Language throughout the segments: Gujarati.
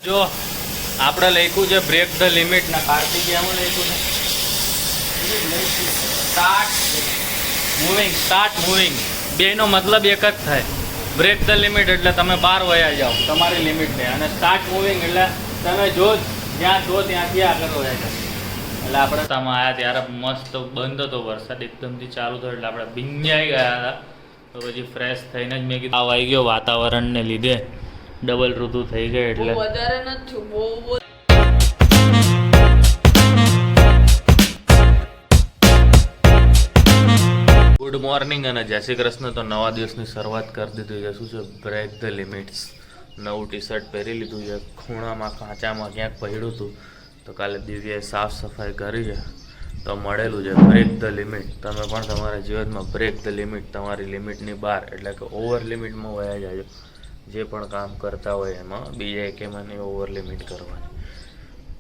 જો આપણે લખ્યું છે બ્રેક ધ લિમિટ ના કાર્તિકેયમાં લખ્યું છે સ્ટાર્ટ મૂવિંગ બેનો મતલબ એક જ થાય. બ્રેક ધ લિમિટ એટલે તમે બહાર વયા જાઓ તમારી લિમિટને, અને સ્ટાર્ટ મૂવિંગ એટલે તમે જો જ્યાં જો ત્યાંથી આગળ વયા જાઓ. એટલે આપણે આમાં આવ્યા ત્યારે મસ્ત બંધ હતો વરસાદ, એકદમથી ચાલુ થયો એટલે આપણે ભીંજાઈ ગયા હતા. તો પછી ફ્રેશ થઈને જ મેં કીધું આવ આવી ગયો વાતાવરણને લીધે, ડબલ ઋતુ થઈ ગઈ એટલે વધારે નથી બહુ. ગુડ મોર્નિંગ અને જય શ્રી કૃષ્ણ. તો નવા દિવસની શરૂઆત કરી દીધી છે. શું છે બ્રેક ધ લિમિટ્સ. નવું ટી શર્ટ પહેરી લીધું છે. ખૂણામાં કાંચામાં ક્યાંક પડ્યું હતું તો કાલે દિવ્યાએ સાફ સફાઈ કરી છે તો મળેલું છે બ્રેક ધ લિમિટ. તમે પણ તમારા જીવનમાં બ્રેક ધ લિમિટ, તમારી લિમિટની બહાર એટલે કે ઓવર લિમિટમાં વયા જાજો. જે પણ કામ કરતા હોય એમાં બીજા એકેમાં નહીં ઓવર લિમિટ કરવાની,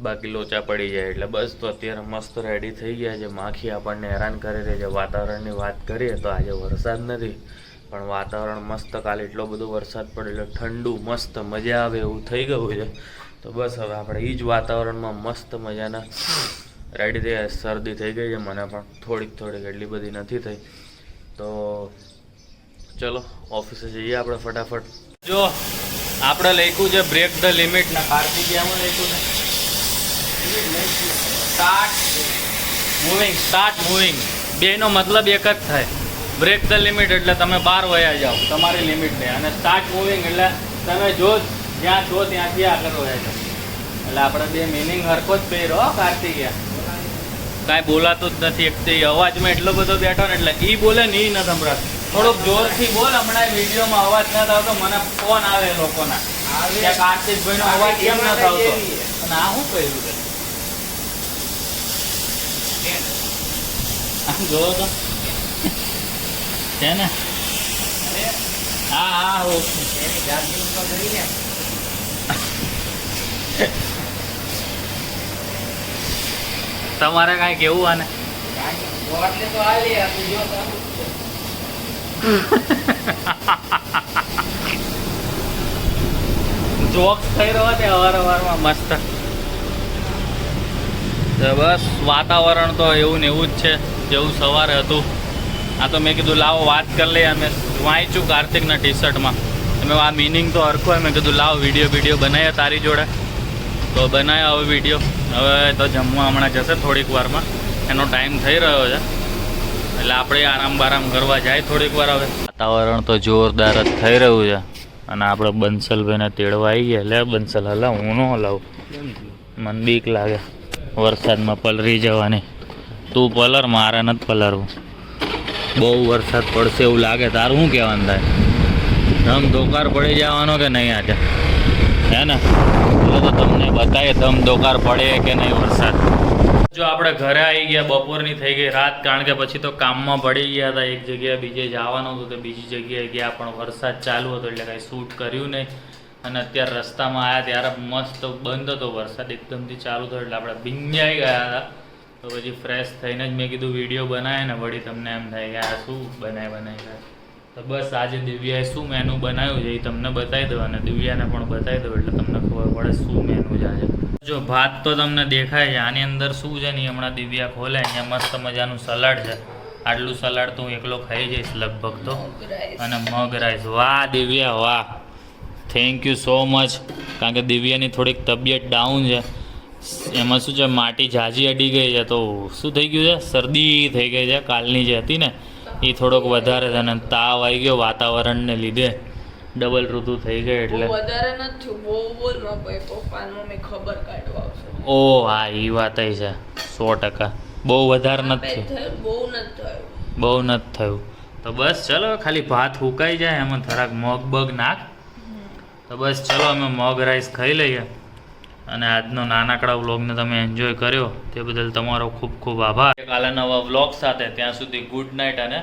બાકી લોચા પડી જાય. એટલે બસ તો અત્યારે મસ્ત રેડી થઈ ગયા છે. માખી આપણને હેરાન કરી રહી છે. વાતાવરણની વાત કરીએ તો આજે વરસાદ નથી પણ વાતાવરણ મસ્ત, કાલે એટલો બધો વરસાદ પડ્યો એટલે ઠંડુ મસ્ત મજા આવે એવું થઈ ગયું છે. તો બસ હવે આપણે એ જ વાતાવરણમાં મસ્ત મજાના રેડી થયા. શરદી થઈ ગઈ છે મને પણ થોડીક એટલી બધી નથી થઈ. તો ચલો ઓફિસે જઈએ આપણે ફટાફટ. જો આપણે લખ્યું છે બ્રેક ધ લિમિટ ના કાર્તિકેયમાં લખ્યું છે સ્ટાર્ટ મૂવિંગ બેનો મતલબ એક જ થાય. બ્રેક ધ લિમિટ એટલે તમે બહાર વયા જાઓ તમારી લિમિટને, અને સ્ટાર્ટ મૂવિંગ એટલે તમે જો જ્યાં છો ત્યાંથી આગળ વયા જાઓ. એટલે આપણે બે મિનિંગ હરખો જ પહેરો કાર્તિકેય, કાંઈ બોલાતું જ નથી. એક અવાજમાં એટલો બધો બેઠો ને એટલે એ બોલે ને એ ન સંભળાતું. થોડુંક જોરથી બોલ, હમણાં વિડીયોમાં અવાજ ન થતો, મને ફોન આવે લોકોના કે કાર્તિકભાઈનો અવાજ કેમ ન થતો. અને આ શું કહ્યું છે જોવો તો છે ને. હા તમારે કાંઈ કેવું આને? જોક્સ થઈ રહ્યો છે અવારવારમાં મસ્ત. બસ વાતાવરણ તો એવું ને એવું જ છે જેવું સવારે હતું. આ તો મેં કીધું લાવો વાત કરી લઈએ. અમે વાંચ્યું કાર્તિકના ટી શર્ટમાં, અમે આ મિનિંગ તો હરખો હોય. મેં કીધું લાવો વિડીયો બનાવ્યા તારી જોડે, તો બનાવ્યો હવે વિડીયો. હવે તો જમવા હમણાં જશે થોડીક વારમાં, એનો ટાઈમ થઈ રહ્યો છે એટલે આપણે આરામ બારામ કરવા જાય થોડીક વાર. હવે વાતાવરણ તો જોરદાર જ થઈ રહ્યું છે અને આપણે બંસલભાઈને તેડવા આવી ગયા. લે બંસલ હલાવ, હું ન હલાવું, મને બીક લાગે વરસાદમાં પલરી જવાની. તું પલર, મારે નથી પલરવું. બહુ વરસાદ પડશે એવું લાગે. તારું શું કહેવાનું થાય? ધમ ધોકાર પડી જવાનો કે નહીં આજે, હે ને? એટલે તો તમને બતાવીએ ધમ ધોકાર પડે કે નહીં વરસાદ. જો આપણે ઘરે આવી ગયા, બપોરની થઈ ગઈ રાત, કારણ કે પછી તો કામમાં પડી ગયા હતા. એક જગ્યાએ બીજે જવાનું હતું તો બીજી જગ્યાએ ગયા, પણ વરસાદ ચાલુ હતો એટલે કાંઈ શૂટ કર્યું નહીં. અને અત્યારે રસ્તામાં આવ્યા ત્યારે મસ્ત બંધ હતો વરસાદ, એકદમથી ચાલુ થયો એટલે આપણે ભીંજાઈ ગયા હતા. તો પછી ફ્રેશ થઈને જ મેં કીધું વિડીયો બનાવે ને વળી તમને એમ થાય કે આ શું બનાવી. તો બસ આજે દિવ્યાએ શું મેનુ બનાવ્યું છે એ તમને બતાવી દઉં અને દિવ્યાને પણ બતાવી દઉં એટલે તમને ખબર પડે શું મેનુ છે આજે. જો ભાત તો તમને દેખાય છે, આની અંદર શું છે ને હમણાં દિવ્યા ખોલે. અહીંયા મસ્ત મજાનું સલાડ છે. આટલું સલાડ તો હું એકલો ખાઈ જઈશ લગભગ તો. અને મગ રાઈસ. વાહ દિવ્યા વાહ, થેન્ક યુ સો મચ. કારણ કે દિવ્યાની થોડીક તબિયત ડાઉન છે. એમાં શું છે માટી ઝાઝી અડી ગઈ છે તો શું થઈ ગયું છે, શરદી થઈ ગઈ છે. કાલની જે હતી ને એ થોડોક વધારે છે અને તાવ આવી ગયો વાતાવરણને લીધે, ડબલ ઋતુ થઈ ગઈ એટલે વધારે નથી બહુ બોલ ન ભાઈ. પપ્પાને મમ્મી ખબર કાઢવા આવશે. ઓ હા એ વાત છે 100%. બહુ વધારે નથી, બહુ નથી થયું. તો બસ ચલો ખાલી ભાત ફૂંકાઈ જાય, એમાં થોડાક મગ બગ નાખ. તો બસ ચલો અમે મગ રાઈસ ખાઈ લઈએ. અને આજનો નાનકડા વ્લોગને તમે એન્જોય કર્યો તે બદલ તમારો ખૂબ ખૂબ આભાર. કાલે નવા વ્લોગ સાથે, ત્યાં સુધી ગુડ નાઇટ અને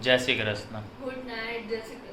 જય શ્રી કૃષ્ણ. ગુડ નાઇટ, જય શ્રી કૃષ્ણ.